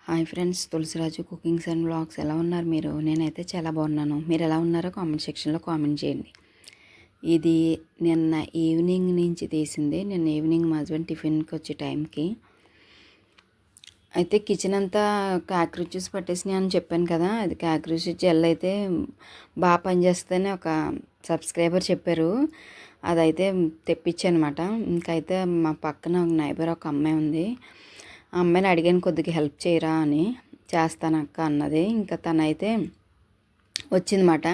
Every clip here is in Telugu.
Hi friends, Tulasiraju cookings and vlogs ఎలా ఉన్నారు మీరు? నేనైతే చాలా బాగున్నాను. మీరు ఎలా ఉన్నారో కామెంట్ సెక్షన్లో కామెంట్ చేయండి. ఇది నిన్న ఈవినింగ్ నుంచి తీసింది. నిన్న ఈవినింగ్ మా హస్బెండ్ టిఫిన్కి వచ్చే టైంకి అయితే కిచెన్ అంతా కాక్రోచెస్ పట్టేసినాయి అని చెప్పాను కదా. అది కాక్రోచ్ జెల్ అయితే బాగా పనిచేస్తుందని ఒక సబ్స్క్రైబర్ చెప్పారు. అదైతే తెప్పించానమాట. ఇంకైతే మా పక్కన ఒక నైబర్ ఒక అమ్మాయి ఉంది. ఆ అమ్మాయిని అడిగాను, కొద్దిగా హెల్ప్ చేయరా అని. చేస్తానక్క అన్నది. ఇంకా తనైతే వచ్చిందన్నమాట.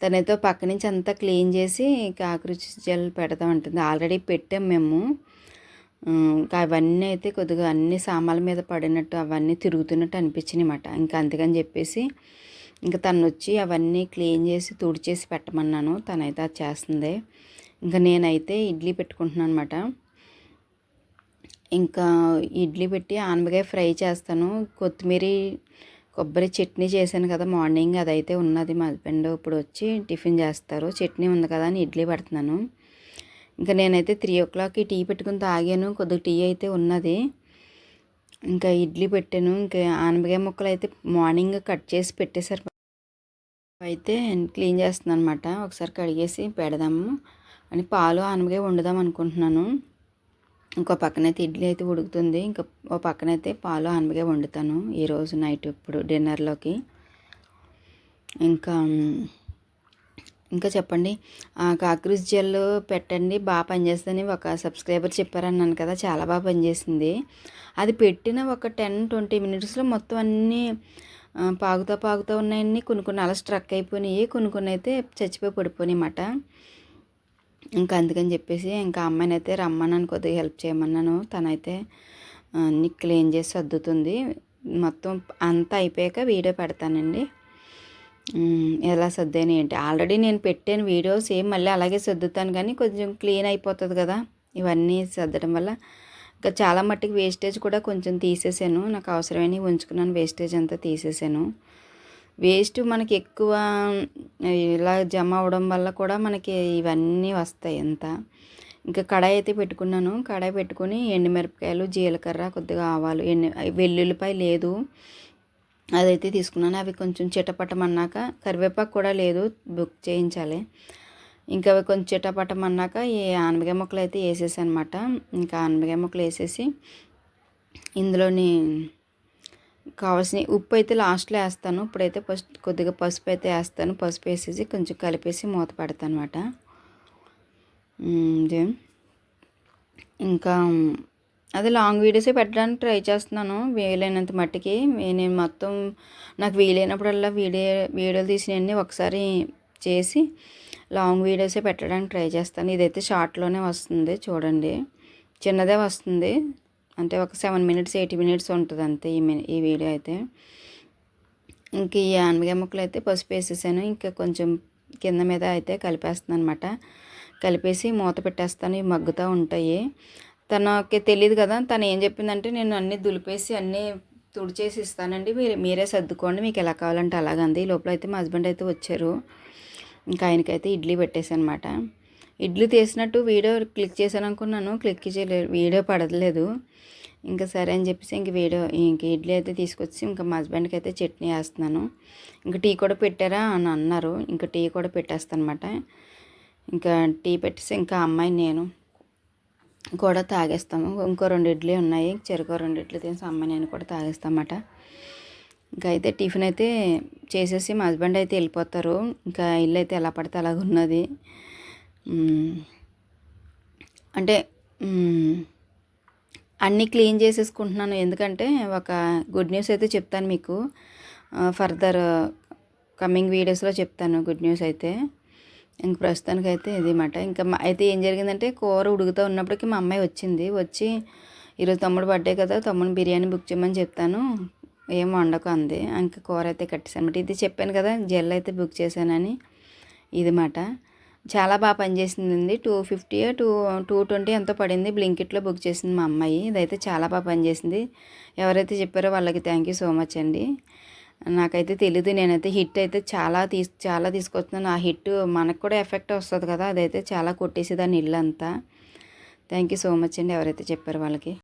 తనైతే పక్క నుంచి అంతా క్లీన్ చేసి కాక్రోచ్ జెల్ పెడతామంటుంది. ఆల్రెడీ పెట్టాం మేము. ఇంకా అవన్నీ అయితే కొద్దిగా అన్ని సామాన్ల మీద పడినట్టు అవన్నీ తిరుగుతున్నట్టు అనిపించినాయి అన్నమాట. ఇంకా అందుకని చెప్పేసి ఇంకా తను వచ్చి అవన్నీ క్లీన్ చేసి తుడిచేసి పెట్టమన్నాను. తనైతే అది చేస్తుంది. ఇంకా నేనైతే ఇడ్లీ పెట్టుకుంటున్నాను అనమాట. ఇంకా ఇడ్లీ పెట్టి ఆనపకాయ ఫ్రై చేస్తాను. కొత్తిమీర కొబ్బరి చట్నీ చేశాను కదా మార్నింగ్, అదైతే ఉన్నది. మా హస్బెండ్ ఇప్పుడు వచ్చి టిఫిన్ చేస్తారు. చట్నీ ఉంది కదా అని ఇడ్లీ పెడుతున్నాను. ఇంకా నేనైతే 3 o'clockకి టీ పెట్టుకుని తాగాను. కొద్దిగా టీ అయితే ఉన్నది. ఇంకా ఇడ్లీ పెట్టాను. ఇంకా ఆనపకాయ ముక్కలు అయితే మార్నింగ్ కట్ చేసి పెట్టేశారు. అయితే క్లీన్ చేస్తున్నాను అనమాట. ఒకసారి కడిగేసి పెడదాము అని పాలు ఆనపకాయ వండుదాం అనుకుంటున్నాను. ఇంకో పక్కనైతే ఇడ్లీ అయితే ఉడుకుతుంది. ఇంకా ఓ పక్కనైతే పాలు ఆనపకాయ వండుతాను ఈరోజు నైట్ ఇప్పుడు డిన్నర్లోకి. ఇంకా ఇంకా చెప్పండి. కాక్రోచ్ జెల్ పెట్టండి బాగా పనిచేస్తుందని ఒక సబ్స్క్రైబర్ చెప్పారన్నాను కదా, చాలా బాగా పనిచేసింది. అది పెట్టిన ఒక 10-20 మినిట్స్లో మొత్తం అన్నీ పాగుతూ ఉన్నాయన్నీ. కొన్ని అలా స్ట్రక్ అయిపోయినాయి, కొన్ని అయితే చచ్చిపోయి పడిపోయినాయి అన్నమాట. ఇంకా అందుకని చెప్పేసి ఇంకా అమ్మాయిని అయితే రమ్మన్నాను, కొద్దిగా హెల్ప్ చేయమన్నాను. తనైతే అన్నీ క్లీన్ చేసి సర్దుతుంది. మొత్తం అంతా అయిపోయాక వీడియో పెడతానండి ఎలా సర్దాను ఏంటి. ఆల్రెడీ నేను పెట్టాను వీడియో, సేమ్ మళ్ళీ అలాగే సర్దుతాను, కానీ కొంచెం క్లీన్ అయిపోతుంది కదా ఇవన్నీ సర్దడం వల్ల. ఇంకా చాలా మట్టుకు వేస్టేజ్ కూడా కొంచెం తీసేసాను. నాకు అవసరమైనవి ఉంచుకున్నాను, వేస్టేజ్ అంతా తీసేసాను. వేస్ట్ మనకి ఎక్కువ ఇలా జమ అవ్వడం వల్ల కూడా మనకి ఇవన్నీ వస్తాయి అంతా. ఇంకా కడాయి అయితే పెట్టుకున్నాను. కడాయి పెట్టుకుని ఎండుమిరపకాయలు, జీలకర్ర, కొద్దిగా ఆవాలు, వెల్లుల్లిపాయ లేదు అదైతే తీసుకున్నాను. అవి కొంచెం చిటపటమన్నాక, కరివేపాకు కూడా లేదు, బుక్ చేయించాలి. ఇంకా అవి కొంచెం చిటపటమన్నాక ఈ ఆనపకాయ ముక్కలు అయితే వేసేసాను అనమాట. ఇంకా ఆనపకాయ ముక్కలు వేసేసి ఇందులోని కావాల్సిన ఉప్పు అయితే లాస్ట్లో వేస్తాను. ఇప్పుడైతే ఫస్ట్ కొద్దిగా పసుపు అయితే వేస్తాను. పసుపు వేసేసి కొంచెం కలిపేసి మూత పెడతాను అనమాట. ఇంకా అది లాంగ్ వీడియోసే పెట్టడానికి ట్రై చేస్తున్నాను వీలైనంత మట్టికి. నేను మొత్తం నాకు వీలైనప్పుడల్లా వీడియోలు తీసినవన్నీ ఒకసారి చేసి లాంగ్ వీడియోసే పెట్టడానికి ట్రై చేస్తాను. ఇదైతే షార్ట్లోనే వస్తుంది చూడండి, చిన్నదే వస్తుంది. అంటే ఒక 7 minutes 8 minutes ఉంటుంది అంతే ఈ వీడియో అయితే. ఇంక ఈ ఆనపకాయ ముక్కలు అయితే పసుపు వేసేసాను. ఇంకా కొంచెం కింద మీద అయితే కలిపేస్తాను అనమాట. కలిపేసి మూత పెట్టేస్తాను. ఇవి మగ్గుతూ ఉంటాయి. తనకి తెలియదు కదా, తను ఏం చెప్పిందంటే నేను అన్నీ దులిపేసి అన్నీ తుడిచేసి ఇస్తానండి, మీరే సర్దుకోండి, మీకు ఎలా కావాలంటే అలాగంది. లోపల అయితే మా హస్బెండ్ అయితే వచ్చారు. ఇంకా ఆయనకైతే ఇడ్లీ పెట్టేసాను అనమాట. ఇడ్లీ తీసినట్టు వీడియో క్లిక్ చేశాను అనుకున్నాను, క్లిక్ చేయలేదు, వీడియో పడలేదు. ఇంకా సరే అని చెప్పేసి ఇంక ఇడ్లీ అయితే తీసుకొచ్చి ఇంకా మా హస్బెండ్కి అయితే చట్నీ వేస్తున్నాను. ఇంకా టీ కూడా పెట్టారా అని అన్నారు. ఇంకా టీ కూడా పెట్టేస్తాను అనమాట. ఇంకా టీ పెట్టేసి ఇంకా అమ్మాయి నేను కూడా తాగేస్తాము. ఇంకో 2 ఇడ్లీ ఉన్నాయి, చెరుకో 2 ఇడ్లీ తినేసి అమ్మాయి నేను కూడా తాగేస్తామన్నమాట. ఇంకా అయితే టిఫిన్ అయితే చేసేసి మా హస్బెండ్ అయితే వెళ్ళిపోతారు. ఇంకా ఇల్లు అయితే ఎలా పడితే అలాగ ఉన్నది. అంటే అన్నీ క్లీన్ చేసేసుకుంటున్నాను. ఎందుకంటే ఒక గుడ్ న్యూస్ అయితే చెప్తాను మీకు, ఫర్దర్ కమింగ్ వీడియోస్లో చెప్తాను గుడ్ న్యూస్ అయితే. ఇంక ప్రస్తుతానికైతే ఇదన్నమాట. ఇంకా అయితే ఏం జరిగిందంటే కూర ఉడుకుతూ ఉన్నప్పటికీ మా అమ్మాయి వచ్చి ఈరోజు తమ్ముడు బర్త్డే కదా, తమ్ముడు బిర్యానీ బుక్ చేయమని చెప్తాను, ఏం వండకు అంది. ఇంకా కూర అయితే కట్టేసాను అనమాట. ఇది చెప్పాను కదా జెల్ అయితే బుక్ చేశానని, ఇది మాట. చాలా బాగా పనిచేసింది. 250 220 ఎంతో పడింది. బ్లింకిట్లో బుక్ చేసింది మా అమ్మాయి. ఇదైతే చాలా బాగా పనిచేసింది. ఎవరైతే చెప్పారో వాళ్ళకి థ్యాంక్ యూ సో మచ్ అండి. నాకైతే తెలీదు. నేనైతే హిట్ అయితే చాలా తీసుకొస్తున్నాను. ఆ హిట్ మనకు కూడా ఎఫెక్ట్ వస్తుంది కదా, అదైతే చాలా కొట్టేసేదాన్ని ఇల్లంతా. థ్యాంక్ యూ సో మచ్ అండి ఎవరైతే చెప్పారో వాళ్ళకి.